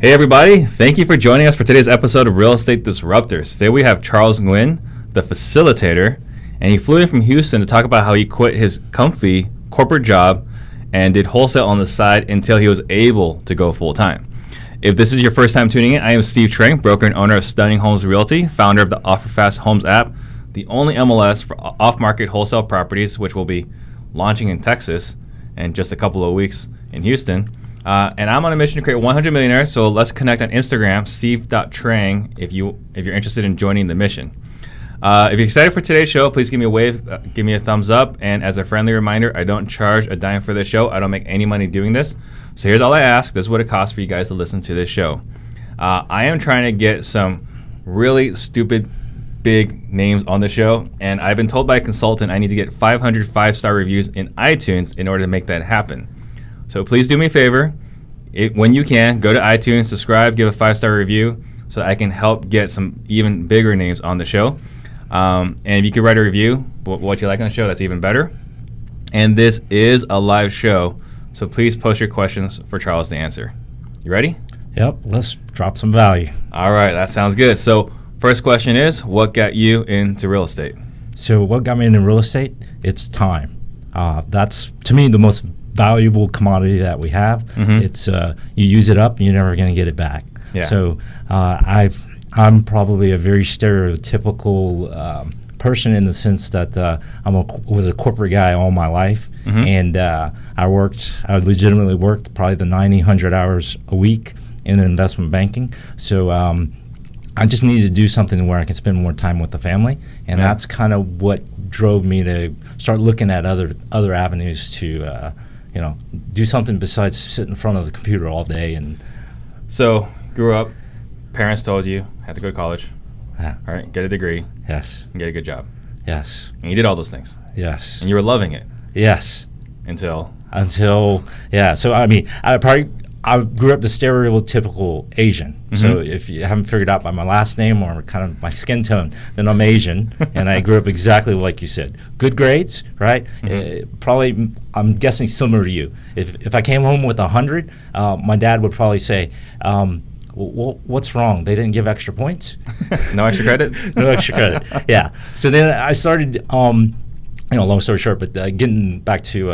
Hey everybody, thank you for joining us for today's episode of Real Estate Disruptors. Today we have Charles Nguyen, the facilitator, and he flew in from Houston to talk about how he quit his comfy corporate job and did wholesale on the side until he was able to go full time. If this is your first time tuning in, I am Steve Trang, broker and owner of Stunning Homes Realty, founder of the OfferFast Homes app, the only MLS for off-market wholesale properties, which will be launching in Texas in just a couple of weeks in Houston. And I'm on a mission to create 100 millionaires, so let's connect on Instagram, steve.trang, if you're interested in joining the mission. If you're excited for today's show, please give me a wave, give me a thumbs up, and as a friendly reminder, I don't charge a dime for this show. I don't make any money doing this. So here's all I ask. This is what it costs for you guys to listen to this show. I am trying to get some really stupid, big names on the show, and I've been told by a consultant I need to get 500 five-star reviews in iTunes in order to make that happen. So please do me a favor, when you can, go to iTunes, subscribe, give a 5-star review so that I can help get some even bigger names on the show. And if you could write a review, what you like on the show, that's even better. And this is a live show, so please post your questions for Charles to answer. You ready? Yep, let's drop some value. All right, that sounds good. So first question is, what got you into real estate? So what got me into real estate? It's time. That's, to me, the most valuable commodity that we have. Mm-hmm. It's you use it up, you're never going to get it back. Yeah. So I'm probably a very stereotypical person in the sense that was a corporate guy all my life, mm-hmm. and I legitimately worked probably the 100 hours a week in investment banking. So I just needed to do something where I can spend more time with the family, and that's kind of what drove me to start looking at other avenues to do something besides sit in front of the computer all day. And so grew up, parents told you had to go to college, all right, get a degree, yes, and get a good job, yes, and you did all those things, yes, and you were loving it, yes, until yeah. So I mean, I grew up the stereotypical Asian. Mm-hmm. So if you haven't figured out by my last name or kind of my skin tone, then I'm Asian. And I grew up exactly like you said. Good grades, right? Mm-hmm. Probably, I'm guessing similar to you. If I came home with 100, my dad would probably say, well, what's wrong? They didn't give extra points? No extra credit? No extra credit, yeah. So then I started, long story short, but getting back to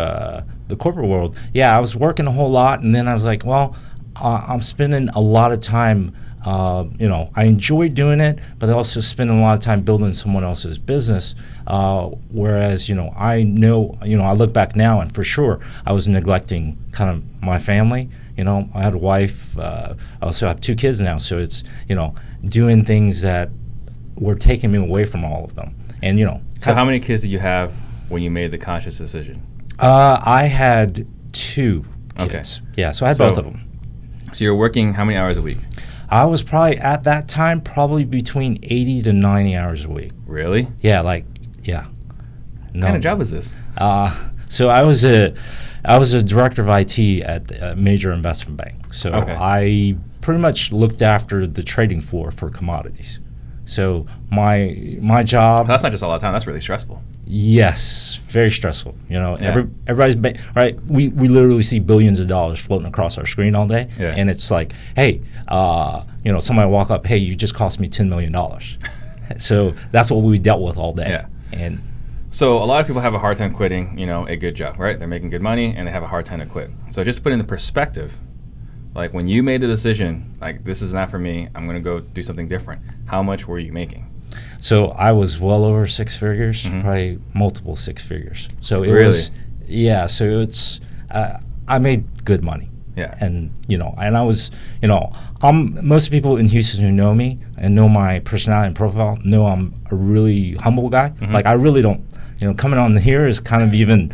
the corporate world, I was working a whole lot, and then I was like, well, I'm spending a lot of time, I enjoy doing it, but I also spend a lot of time building someone else's business, whereas, I know, I look back now, and for sure, I was neglecting kind of my family. I had a wife, I also have 2 kids now, so it's, doing things that were taking me away from all of them. And, So how many kids did you have when you made the conscious decision? I had 2 kids. Okay. Yeah, so I had both of them. So you're working how many hours a week? I was probably, at that time, between 80 to 90 hours a week. Really? Yeah, No. What kind of job is this? So I was a director of IT at a major investment bank. So I pretty much looked after the trading floor for commodities. So my job. That's not just a lot of time. That's really stressful. Yes, very stressful. Everybody's right. We literally see billions of dollars floating across our screen all day, and it's like, hey, somebody walk up, hey, you just cost me $10 million. So that's what we dealt with all day. Yeah. And so a lot of people have a hard time quitting, a good job, right? They're making good money and they have a hard time to quit. So just to put it into perspective, like when you made the decision, like this is not for me, I'm going to go do something different. How much were you making? So I was well over 6 figures, mm-hmm. probably multiple 6 figures. So it really? Was, yeah. So it's, I made good money. Yeah. And, and I was, most people in Houston who know me and know my personality and profile know I'm a really humble guy. Mm-hmm. Like I really don't, coming on here is kind of even,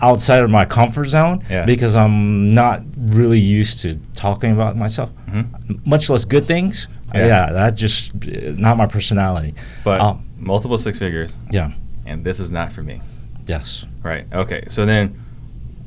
outside of my comfort zone because I'm not really used to talking about myself, mm-hmm. much less good things. Yeah, that just not my personality. But multiple 6 figures. Yeah. And this is not for me. Yes. Right. Okay. So then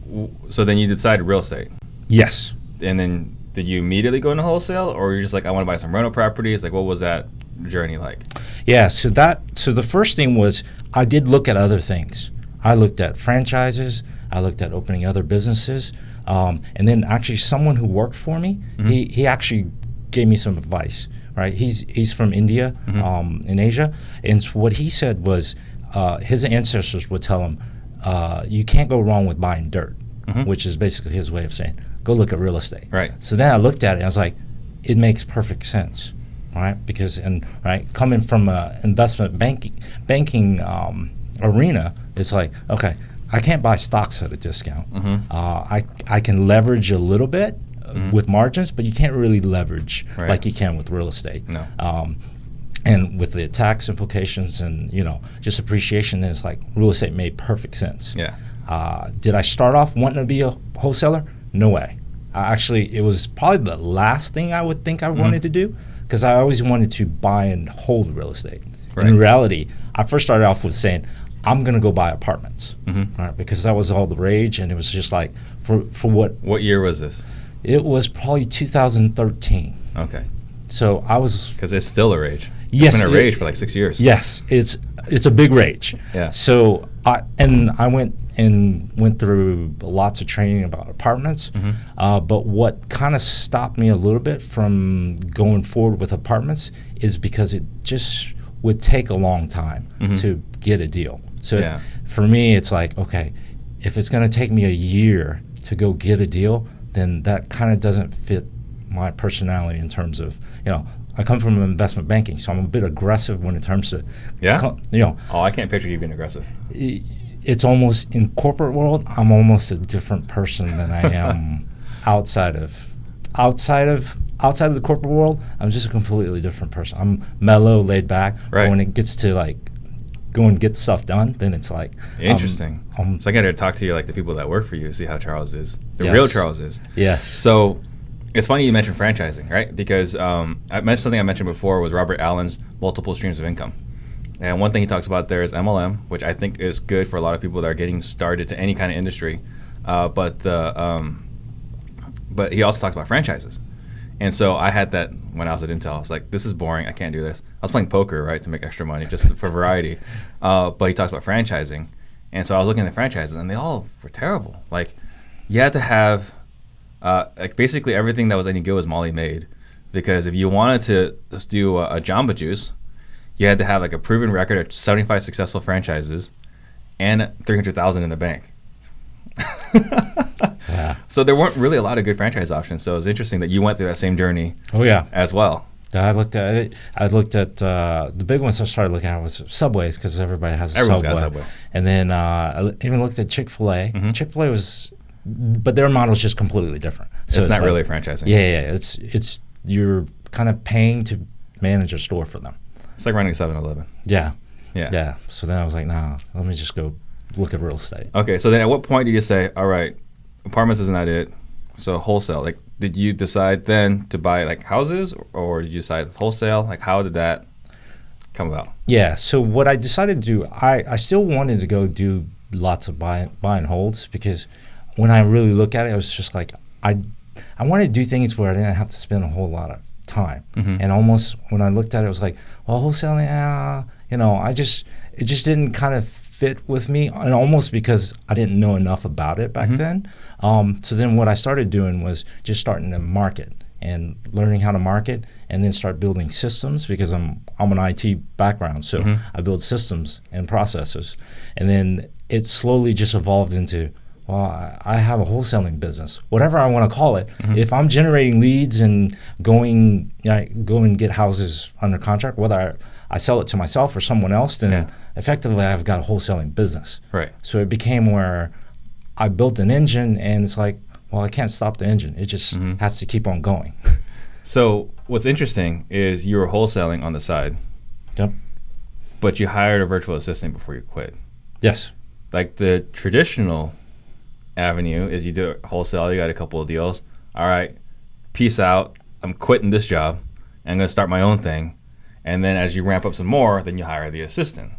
you decided real estate. Yes. And then did you immediately go into wholesale, or you're just like, I want to buy some rental properties? Like, what was that journey like? Yeah. So the first thing was I did look at other things. I looked at franchises. I looked at opening other businesses. And then actually someone who worked for me, he actually gave me some advice, right? He's from India, in Asia. And so what he said was his ancestors would tell him, you can't go wrong with buying dirt, which is basically his way of saying, go look at real estate. Right. So then I looked at it and I was like, it makes perfect sense, right? Because, coming from an investment banking arena, it's like, okay, I can't buy stocks at a discount. I can leverage a little bit with margins, but you can't really leverage like you can with real estate. No. And with the tax implications and just appreciation, then it's like real estate made perfect sense. Yeah. Did I start off wanting to be a wholesaler? No way. Actually, it was probably the last thing I would think I wanted to do, because I always wanted to buy and hold real estate. Right. In reality, I first started off with saying, I'm going to go buy apartments, right? Because that was all the rage, and it was just like, for what? What year was this? It was probably 2013. Okay. So I was... Because it's still a rage. Yes. It's been a rage for like 6 years. Yes, it's a big rage. Yeah. So I went through lots of training about apartments, but what kind of stopped me a little bit from going forward with apartments is because it just would take a long time to get a deal. So for me, it's like, okay, if it's going to take me a year to go get a deal, then that kind of doesn't fit my personality in terms of, I come from investment banking, so I'm a bit aggressive when it comes to, Oh, I can't picture you being aggressive. It's almost, in corporate world, I'm almost a different person than I am outside of the corporate world. I'm just a completely different person. I'm mellow, laid back. Right. But when it gets to like go and get stuff done, then it's like interesting. So I got to talk to you like the people that work for you, see how Charles is, the Yes. real Charles is. Yes. So it's funny you mentioned franchising, right? Because I mentioned before was Robert Allen's multiple streams of income. And one thing he talks about there is MLM, which I think is good for a lot of people that are getting started to any kind of industry. But he also talks about franchises. And so I had that when I was at Intel. I was like, this is boring. I can't do this. I was playing poker, right, to make extra money, just for variety. But he talks about franchising. And so I was looking at the franchises, and they all were terrible. Like, you had to have, like, basically everything that was any good was Molly made. Because if you wanted to just do a Jamba Juice, you had to have, like, a proven record of 75 successful franchises and $300,000 in the bank. Yeah. So there weren't really a lot of good franchise options. So it was interesting that you went through that same journey. Oh yeah. As well. I looked at it. I looked at the big ones I started looking at was Subways, because everybody has a Everyone's Subway. got a Subway. And then I even looked at Chick-fil-A. Chick-fil-A was, but their model is just completely different. So it's not like, really franchising. Yeah. It's you're kind of paying to manage a store for them. It's like running a 7-Eleven. Yeah. Yeah. So then I was like, nah, let me just go look at real estate. Okay. So then at what point did you say, all right, apartments is not it, so wholesale? Like, did you decide then to buy like houses, or did you decide wholesale? Like, how did that come about? Yeah. So what I decided to do, I still wanted to go do lots of buy and holds, because when I really look at it, I was just like, I wanted to do things where I didn't have to spend a whole lot of time. And almost when I looked at it, I was like, well, wholesaling, it just didn't kind of fit with me, and almost because I didn't know enough about it back then. So then what I started doing was just starting to market and learning how to market, and then start building systems, because I'm an IT background, so I build systems and processes. And then it slowly just evolved into, well, I have a wholesaling business, whatever I want to call it. If I'm generating leads and go and get houses under contract, whether I sell it to myself or someone else, then effectively I've got a wholesaling business. Right. So it became where I built an engine, and it's like, well, I can't stop the engine. It just has to keep on going. So what's interesting is you were wholesaling on the side. Yep. But you hired a virtual assistant before you quit. Yes. Like, the traditional avenue is you do wholesale, you got a couple of deals. All right, peace out. I'm quitting this job. I'm going to start my own thing. And then as you ramp up some more, then you hire the assistant.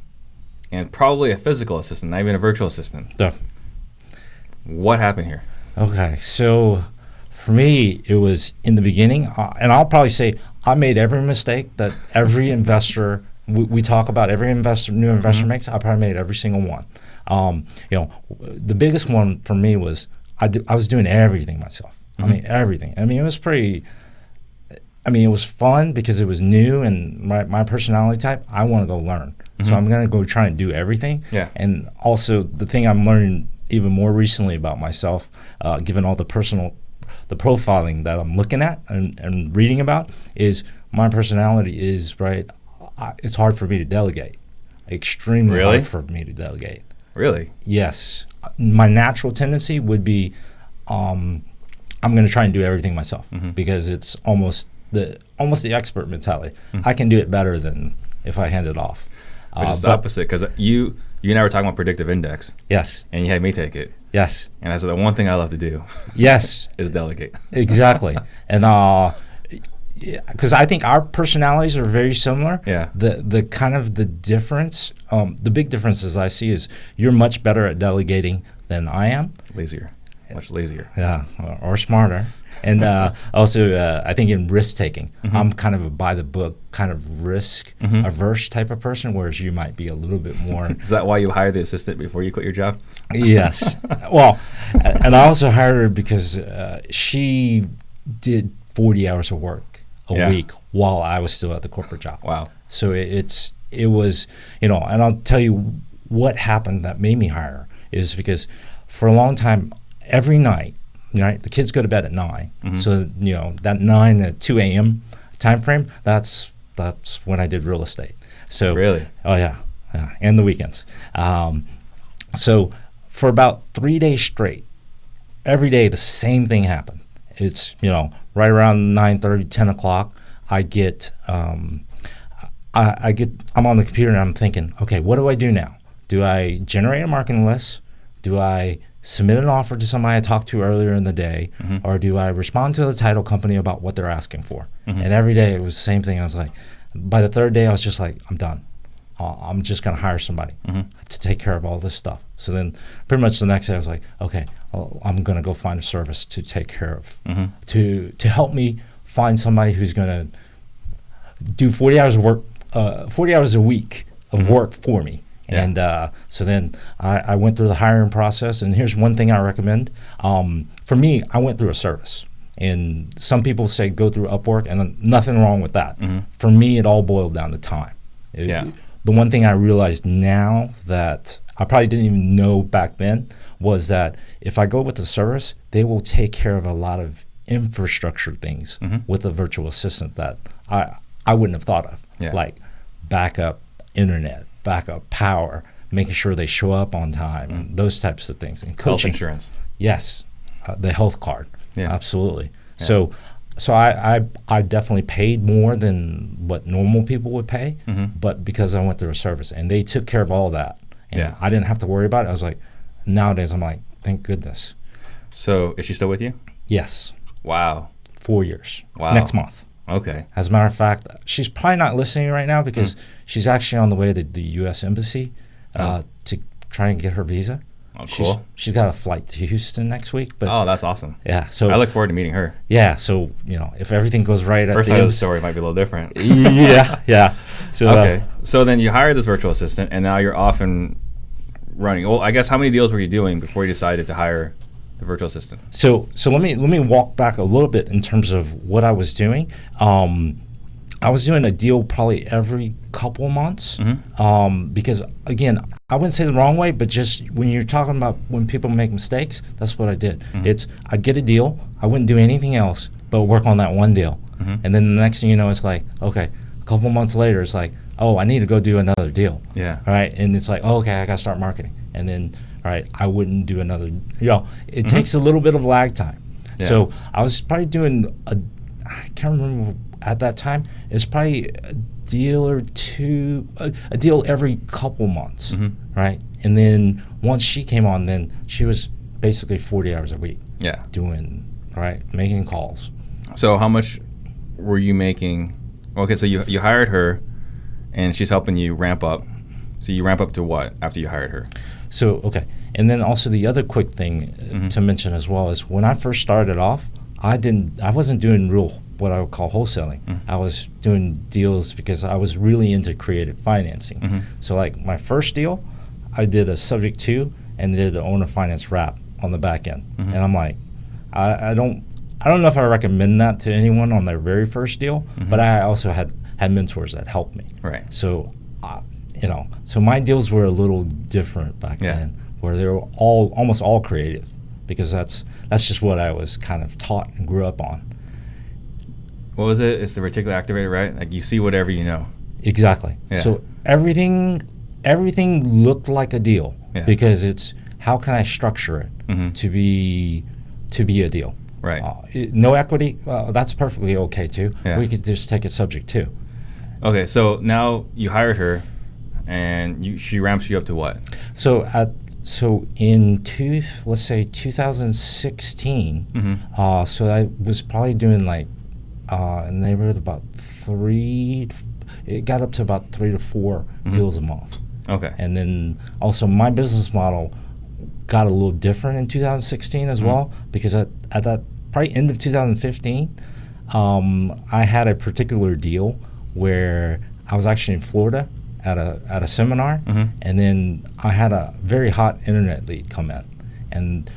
And probably a physical assistant, not even a virtual assistant. Yeah. What happened here? Okay, so for me, it was in the beginning, and I'll probably say I made every mistake that every investor, we talk about, every new investor makes. I probably made every single one. The biggest one for me was I was doing everything myself. I mean, everything. I mean, it was it was fun because it was new, and my personality type, I want to go learn. So I'm going to go try and do everything. Yeah. And also the thing I'm learning even more recently about myself, given all the profiling that I'm looking at and reading about, is my personality is, it's hard for me to delegate. Extremely hard for me to delegate. Really? Yes. My natural tendency would be I'm going to try and do everything myself because it's almost the expert mentality. I can do it better than if I hand it off. But it's the opposite, because you and I were talking about predictive index. Yes. And you had me take it. Yes. And I said the one thing I love to do. Yes. is delegate. Exactly. And because I think our personalities are very similar. Yeah. The kind of the difference, the big differences I see is you're much better at delegating than I am. Lazier. Much lazier. Yeah, or smarter. And also, I think in risk taking, I'm kind of a by the book, kind of risk averse type of person, whereas you might be a little bit more. Is that why you hired the assistant before you quit your job? Yes. Well, and I also hired her because she did 40 hours of work a week while I was still at the corporate job. Wow. So it was, and I'll tell you what happened that made me hire her is because for a long time, every night, right, the kids go to bed at 9. So, that 9 to 2 a.m. time frame, that's when I did real estate. So really? Oh, yeah. And the weekends. So for about 3 days straight, every day the same thing happened. It's, right around 9:30, 10 o'clock, I'm on the computer and I'm thinking, okay, what do I do now? Do I generate a marketing list? Do I submit an offer to somebody I talked to earlier in the day, or do I respond to the title company about what they're asking for? And every day it was the same thing. I was like, by the third day, I was just like, I'm done. I'm just going to hire somebody to take care of all this stuff. So then pretty much the next day I was like, okay, I'm going to go find a service to take care of, to help me find somebody who's going to do 40 hours of work, 40 hours a week of work for me. Yeah. And so then I went through the hiring process, and here's one thing I recommend. For me, I went through a service, and some people say go through Upwork, and nothing wrong with that. For me, it all boiled down to time. The one thing I realized now that I probably didn't even know back then was that if I go with the service, they will take care of a lot of infrastructure things with a virtual assistant that I wouldn't have thought of, like backup internet, backup power, making sure they show up on time, and those types of things. And coaching. Health insurance. Yes, the health card. Yeah. Absolutely. Yeah. So I definitely paid more than what normal people would pay, but because I went through a service, and they took care of all that, and I didn't have to worry about it. I was like, nowadays I'm like, thank goodness. So is she still with you? Yes. Wow. 4 years. Wow. Next month. Okay. As a matter of fact, she's probably not listening right now because she's actually on the way to the U.S. Embassy to try and get her visa. Oh, cool. She's got a flight to Houston next week. But that's awesome. Yeah. So I look forward to meeting her. Yeah. So, if everything goes right at First the side of the story might be a little different. Yeah. So, okay. So then you hired this virtual assistant, and now you're off and running. Well, I guess how many deals were you doing before you decided to hire the virtual assistant? So let me walk back a little bit in terms of what I was doing. I was doing a deal probably every couple of months because, again, I wouldn't say the wrong way, but just when you're talking about when people make mistakes, that's what I did. I'd get a deal. I wouldn't do anything else but work on that one deal. And then the next thing you know, it's like, okay, a couple of months later, it's like, oh, I need to go do another deal. Yeah. Right? And it's like, oh, okay, I got to start marketing. And then, right, I wouldn't do another, it takes a little bit of lag time. Yeah. So I was probably doing I can't remember at that time, it's probably a deal or two, a deal every couple months, right? And then once she came on, then she was basically 40 hours a week. Yeah. Doing, right, making calls. So how much were you making? Okay, so you hired her, and she's helping you ramp up. So you ramp up to what after you hired her? So, okay. And then also the other quick thing to mention as well is when I first started off, I wasn't doing what I would call wholesaling. I was doing deals because I was really into creative financing. So like my first deal, I did a subject to and did the owner finance wrap on the back end. And I'm like, I don't know if I recommend that to anyone on their very first deal, but I also had mentors that helped me. Right. So, so my deals were a little different back then, where they were almost all creative, because that's just what I was kind of taught and grew up on. What was it? It's the reticular activator, right? Like you see whatever you know. Exactly. Yeah. So everything looked like a deal, because it's how can I structure it to be a deal. Right. No equity, that's perfectly okay too. Yeah. We could just take it subject to. Okay, so now you hired her, and she ramps you up to what? So in let's say 2016, so I was probably doing like in the neighborhood about it got up to about 3 to 4 deals a month. Okay. And then also my business model got a little different in 2016 as well, because at that probably end of 2015, I had a particular deal where I was actually in Florida at a seminar, and then I had a very hot internet lead come in, and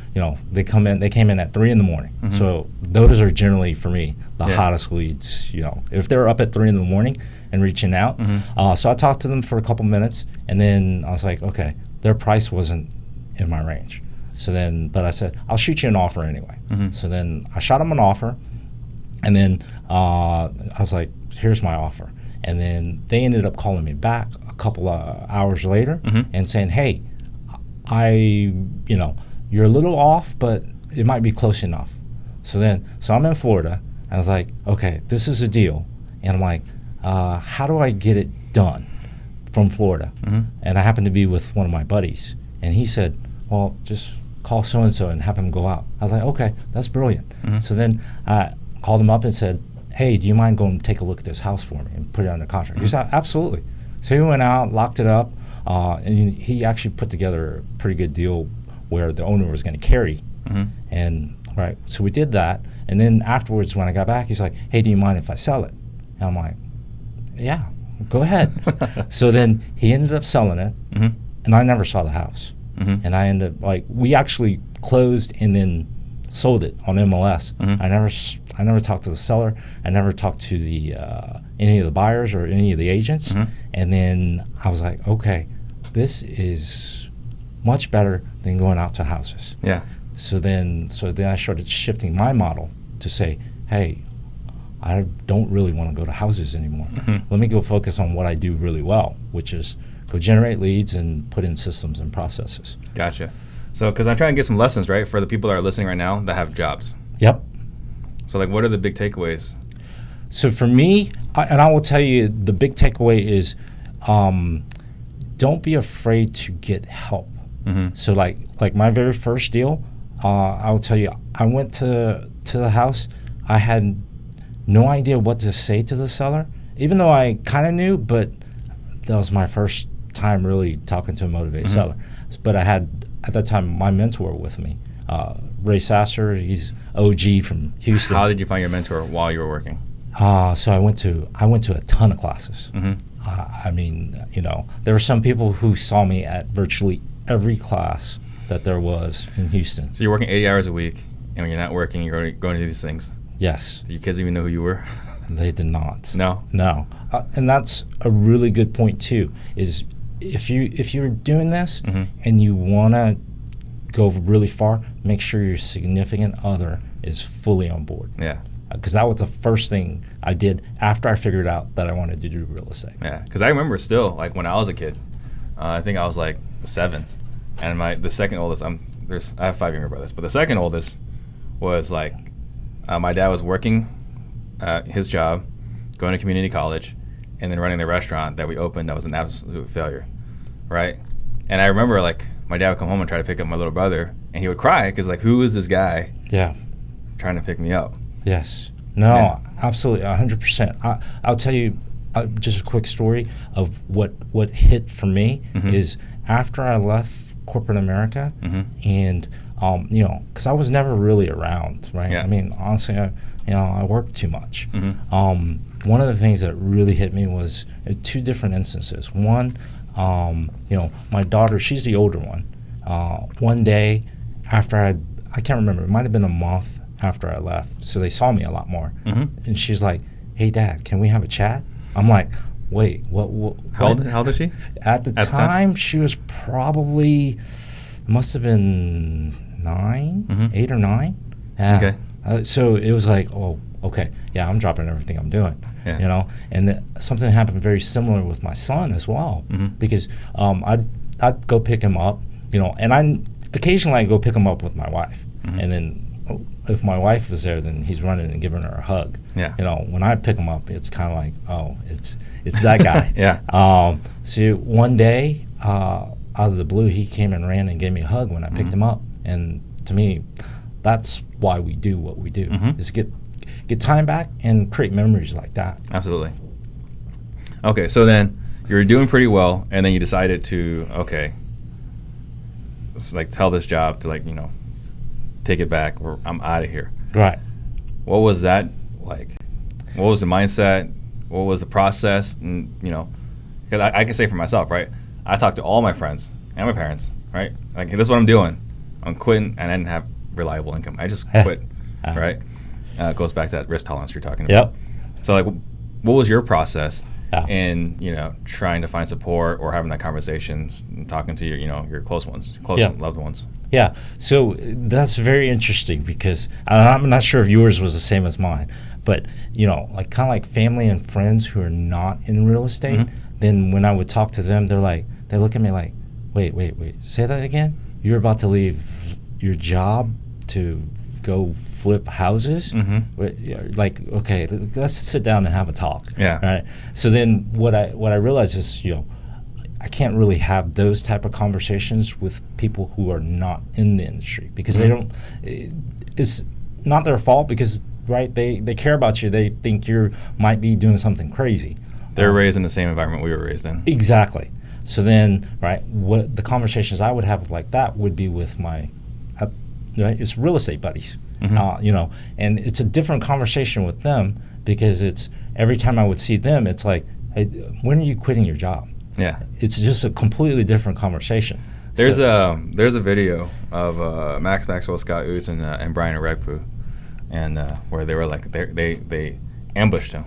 they came in at 3 a.m. So those are generally for me the hottest leads. If they're up at 3 a.m. and reaching out, so I talked to them for a couple minutes, and then I was like, okay, their price wasn't in my range. So then, but I said, I'll shoot you an offer anyway. So then I shot them an offer, and then I was like, here's my offer. And then they ended up calling me back a couple of hours later and saying, hey, you're a little off, but it might be close enough. So I'm in Florida. I was like, okay, this is a deal. And I'm like, how do I get it done from Florida? And I happened to be with one of my buddies. And he said, well, just call so-and-so and have him go out. I was like, okay, that's brilliant. So then I called him up and said, hey, do you mind going to take a look at this house for me and put it under contract? He said, absolutely. So he went out, locked it up, and he actually put together a pretty good deal where the owner was going to carry. And right, so we did that. And then afterwards, when I got back, he's like, hey, do you mind if I sell it? And I'm like, yeah, go ahead. So then he ended up selling it, and I never saw the house. And I ended up, we actually closed and then sold it on MLS. I never talked to the seller. I never talked to the any of the buyers or any of the agents. And then I was like, okay, this is much better than going out to houses. Yeah. So then I started shifting my model to say, hey, I don't really want to go to houses anymore. Let me go focus on what I do really well, which is go generate leads and put in systems and processes. Gotcha. So, because I'm trying to get some lessons, right, for the people that are listening right now that have jobs. Yep. So, what are the big takeaways? So for me, I will tell you, the big takeaway is don't be afraid to get help. So like my very first deal, I will tell you, I went to the house. I had no idea what to say to the seller, even though I kind of knew, but that was my first time really talking to a motivated seller. But I had, at that time, my mentor with me, Ray Sasser. He's OG from Houston. How did you find your mentor while you were working? So I went to a ton of classes. I mean, there were some people who saw me at virtually every class that there was in Houston. So you're working 80 hours a week, and when you're not working, you're going to these things. Yes. Do your kids even know who you were? They did not. No. And that's a really good point too. Is if you're doing this and you want to go really far, make sure your significant other is fully on board. Yeah. Because that was the first thing I did after I figured out that I wanted to do real estate. Yeah. Because I remember still, like when I was a kid, I think I was like 7, and the second oldest, I have 5 younger brothers, but the second oldest was like, my dad was working his job, going to community college, and then running the restaurant that we opened that was an absolute failure, right? And I remember like my dad would come home and try to pick up my little brother, and he would cry because like, who is this guy? Yeah. Trying to pick me up. Yes. No, absolutely, 100%. I'll tell you just a quick story of what hit for me is after I left corporate America, and because I was never really around, right? Yeah. I mean, honestly, I worked too much. One of the things that really hit me was 2 different instances. One, my daughter, she's the older one. One day after I can't remember, it might have been a month after I left, so they saw me a lot more. And she's like, "Hey, Dad, can we have a chat?" I'm like, "Wait, what?" How old is she? At the time, she was probably, must have been 8 or 9. Yeah. Okay. So it was like, oh, okay, yeah, I'm dropping everything I'm doing, you know. And something happened very similar with my son as well, because I'd go pick him up, you know, and occasionally I'd go pick him up with my wife, and then if my wife was there, then he's running and giving her a hug. Yeah. You know, when I pick him up, it's kind of like, oh, it's that guy. Yeah. So one day, out of the blue, he came and ran and gave me a hug when I picked him up, and to me, that's why we do what we do, is get time back and create memories like that. Absolutely. Okay, so then you were doing pretty well, and then you decided to, okay, like tell this job to, like, you know, take it back, or I'm out of here. Right. What was that like? What was the mindset? What was the process? And, you know, because I can say for myself, right? I talked to all my friends and my parents, right? Like, this is what I'm doing. I'm quitting, and I didn't have reliable income. I just quit, right? It goes back to that risk tolerance you're talking about. So, like, what was your process in, you know, trying to find support or having that conversation and talking to your, you know, your close ones, loved ones? Yeah, so that's very interesting, because I'm not sure if yours was the same as mine, but, you know, like kind of like family and friends who are not in real estate, then when I would talk to them, they look at me like, wait, say that again? You're about to leave your job to go flip houses? Like, okay, let's sit down and have a talk. Yeah. Right. So then what I realized is, you know, I can't really have those type of conversations with people who are not in the industry, because they don't. It's not their fault, because right, they care about you. They think you might be doing something crazy. They're raised in the same environment we were raised in. Exactly. So then, right, what the conversations I would have like that would be with my, right, it's real estate buddies, you know, and it's a different conversation with them, because it's every time I would see them, it's like, hey, when are you quitting your job? Yeah. It's just a completely different conversation. There's a video of Max Maxwell, Scott Oots, and Brian Aregpu, and where they were like, they ambushed him.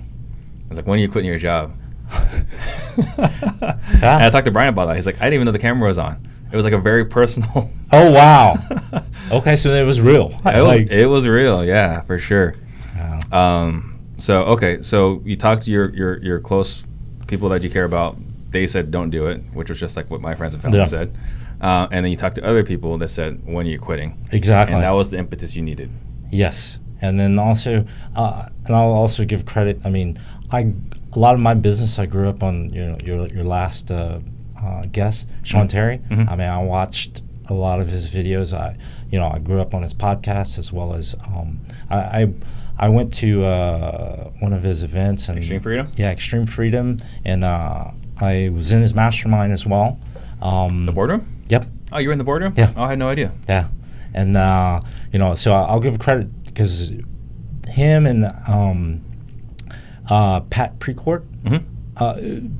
It's like, when are you quitting your job? And I talked to Brian about that. He's like, I didn't even know the camera was on. It was like a very personal. Oh, wow. Okay, so it was real. It was real, yeah, for sure. Wow. So you talked to your close people that you care about. They said don't do it, which was just like what my friends and family said. And then you talked to other people that said, when are you quitting? Exactly. And that was the impetus you needed. Yes. And then also, and I'll also give credit. I mean, a lot of my business, I grew up on, you know, your last guest, Sean Terry. I mean, I watched a lot of his videos. I grew up on his podcast, as well as I went to one of his events, and Extreme Freedom. Yeah, Extreme Freedom, and I was in his mastermind as well. The boardroom? Yep. Oh, you were in the boardroom? Yeah. Oh, I had no idea. Yeah. And, you know, so I'll give credit, because him and Pat Precourt,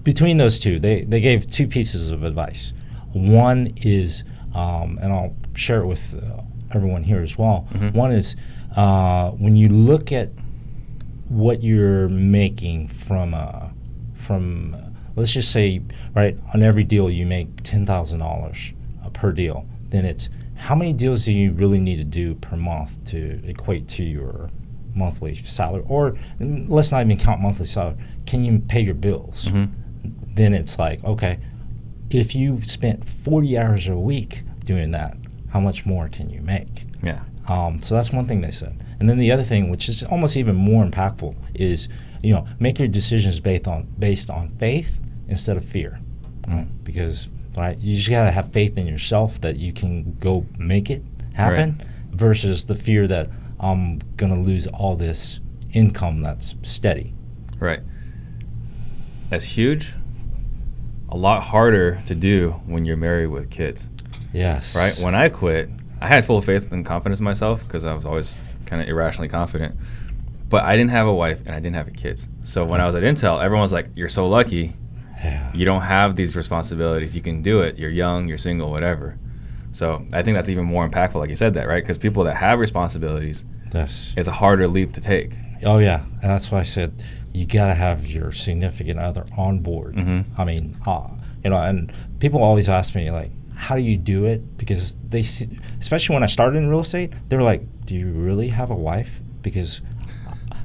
between those two, they gave two pieces of advice. One is, and I'll share it with everyone here as well. One is, when you look at what you're making from let's just say, right, on every deal you make $10,000 per deal, then it's how many deals do you really need to do per month to equate to your monthly salary? Or let's not even count monthly salary. Can you pay your bills? Then it's like, okay, if you spent 40 hours a week doing that, how much more can you make? Yeah. So that's one thing they said. And then the other thing, which is almost even more impactful, is, you know, make your decisions based on faith instead of fear. Because, right, you just got to have faith in yourself that you can go make it happen, versus the fear that I'm going to lose all this income that's steady. Right. That's huge. A lot harder to do when you're married with kids. Yes. Right? When I quit, I had full faith and confidence in myself, because I was always kind of irrationally confident. But I didn't have a wife and I didn't have kids. So when I was at Intel, everyone was like, you're so lucky. Yeah. You don't have these responsibilities. You can do it. You're young, you're single, whatever. So I think that's even more impactful, like you said that, right? Because people that have responsibilities, Yes. it's a harder leap to take. Oh yeah, and that's why I said you gotta have your significant other on board. I mean, and people always ask me like, how do you do it? Because they see, especially when I started in real estate, they were like, do you really have a wife? Because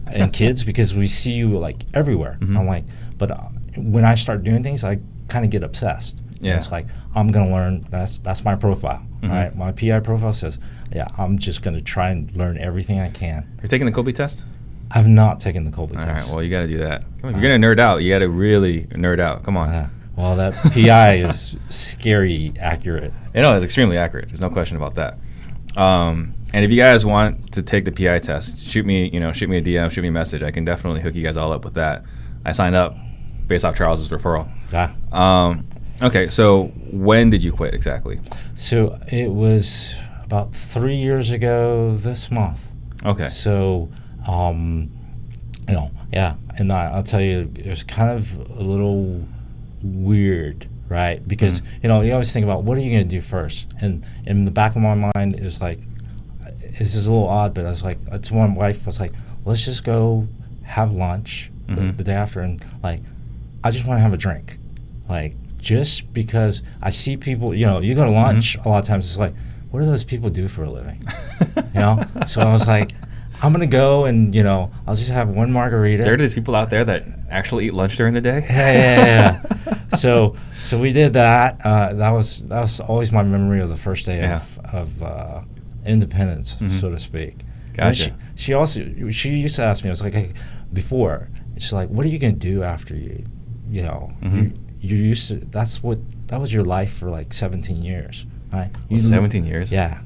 and kids, because we see you like everywhere. I'm like, but when I start doing things, I kind of get obsessed. Yeah. And it's like, I'm gonna learn. That's my profile. Right? My PI profile says, yeah, I'm just gonna try and learn everything I can. You're taking the Colby test? I've not taken the Colby test. All right, well, you got to do that. Come on, if you're going to nerd out, you got to really nerd out. Come on. Well, that PI is scary accurate. You know, it's extremely accurate. There's no question about that. And if you guys want to take the PI test, shoot me a DM, shoot me a message. I can definitely hook you guys all up with that. I signed up based off Charles's referral. Yeah. Okay, so when did you quit exactly? So it was about 3 years ago this month. Okay. So, yeah, and I'll tell you, it was kind of a little weird, right? Because, you always think about, what are you going to do first? And in the back of my mind, it was like, this is a little odd, but I was like, to my wife, I was like, let's just go have lunch the day after, and, like, I just want to have a drink. Like, just because I see people, you go to lunch, a lot of times it's like, what do those people do for a living? So I was like, I'm going to go and, I'll just have one margarita. There are these people out there that actually eat lunch during the day? Yeah. So we did that. That was always my memory of the first day of independence, so to speak. Gotcha. She used to ask me, I was like, hey, before, she's like, what are you going to do after you used to, that was your life for like 17 years, right? 17 years? Yeah.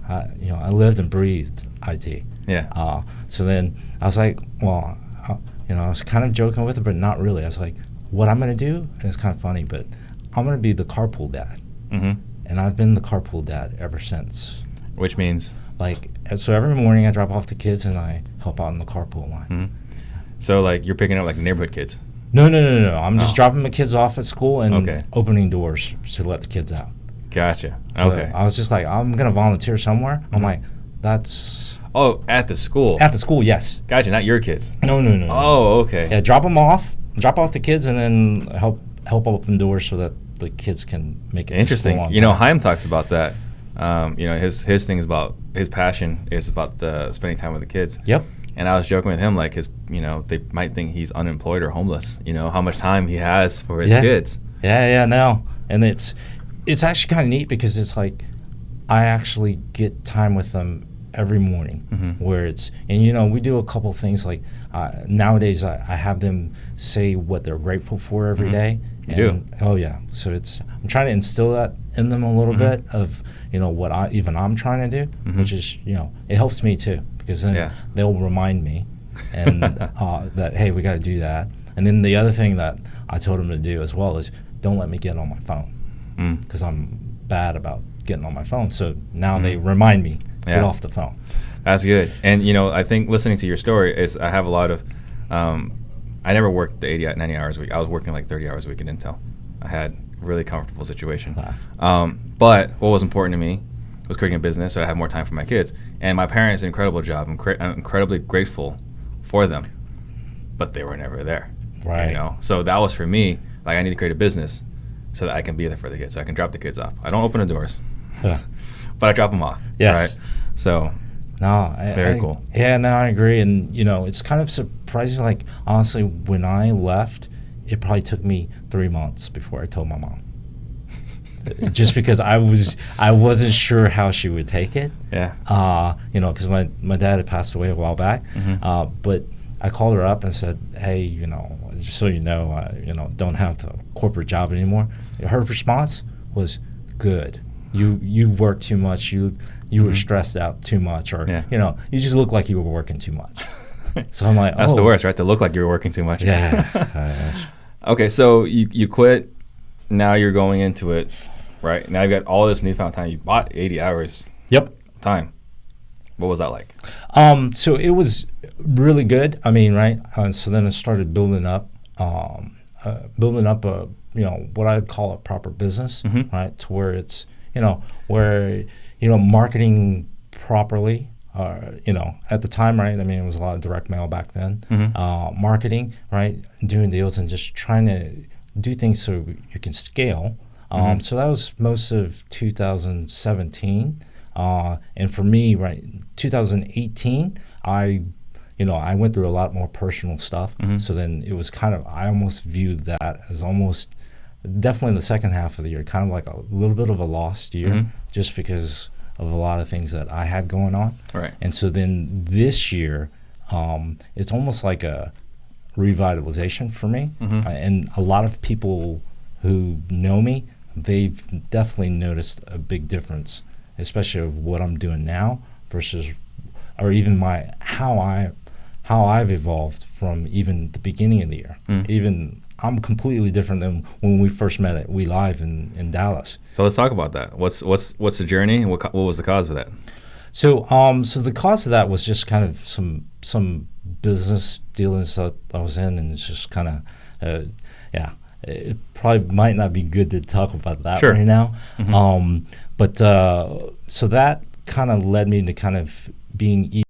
I lived and breathed IT. Yeah. So then I was like, well, I was kind of joking with her, but not really. I was like, what I'm going to do, and it's kind of funny, but I'm going to be the carpool dad. And I've been the carpool dad ever since. Which means? Like, so every morning I drop off the kids and I help out in the carpool line. So, like, you're picking up, like, neighborhood kids? No. I'm just dropping the kids off at school and opening doors to let the kids out. Gotcha. So okay. I was just like, I'm going to volunteer somewhere. I'm like, that's... Oh, at the school? At the school, yes. Gotcha, not your kids? No. Oh, okay. Yeah, drop off the kids, and then help open doors so that the kids can make it. Interesting. Haim talks about that. His thing is about, his passion is about spending time with the kids. Yep. And I was joking with him, like, they might think he's unemployed or homeless, how much time he has for his kids. Yeah, no. And it's actually kind of neat because it's like I actually get time with them every morning where it's, and we do a couple things like nowadays I have them say what they're grateful for every day. You do? Oh yeah. So I'm trying to instill that in them a little bit of, what I'm trying to do, which is, it helps me too, because then they'll remind me and that, hey, we got to do that. And then the other thing that I told them to do as well is don't let me get on my phone, because I'm bad about getting on my phone. So now they remind me, get off the phone. That's good. And, I think listening to your story is I have a lot of, I never worked the 80, 90 hours a week. I was working like 30 hours a week in Intel. I had a really comfortable situation. But what was important to me was creating a business so I had more time for my kids. And my parents did an incredible job. I'm incredibly grateful for them, but they were never there. Right. So that was for me, like, I need to create a business so that I can be there for the kids, so I can drop the kids off. I don't open the doors, but I drop them off. Yes. Right? So very cool. Yeah, no, I agree. And, it's kind of surprising. Like, honestly, when I left, it probably took me 3 months before I told my mom. Just because I wasn't sure how she would take it. Yeah. Because my dad had passed away a while back. But I called her up and said, hey, just so don't have the corporate job anymore. Her response was, good. You work too much. You were stressed out too much, or you just look like you were working too much. So I'm like, that's the worst, right? To look like you were working too much. Yeah. Okay, so you quit. Now you're going into it, right? Now you've got all this newfound time. You bought 80 hours. Yep. Time. What was that like? So it was really good. I mean, right? So then I started building up a what I'd call a proper business, right? To where it's where marketing properly. At the time, right? I mean, it was a lot of direct mail back then. Marketing, right? Doing deals and just trying to do things so you can scale. So that was most of 2017. And for me, right, 2018, I went through a lot more personal stuff. So then it was I almost viewed that as almost definitely the second half of the year, kind of like a little bit of a lost year, just because of a lot of things that I had going on. Right. And so then this year, it's almost like a revitalization for me. And a lot of people who know me, they've definitely noticed a big difference, especially of what I'm doing now versus, or even how I've evolved from even the beginning of the year. Even I'm completely different than when we first met at We Live in Dallas. So let's talk about that. What's the journey? What was the cause of that? So so the cause of that was just kind of some business dealings that I was in, and it's just kind of it probably might not be good to talk about that right now. But so that kind of led me to kind of being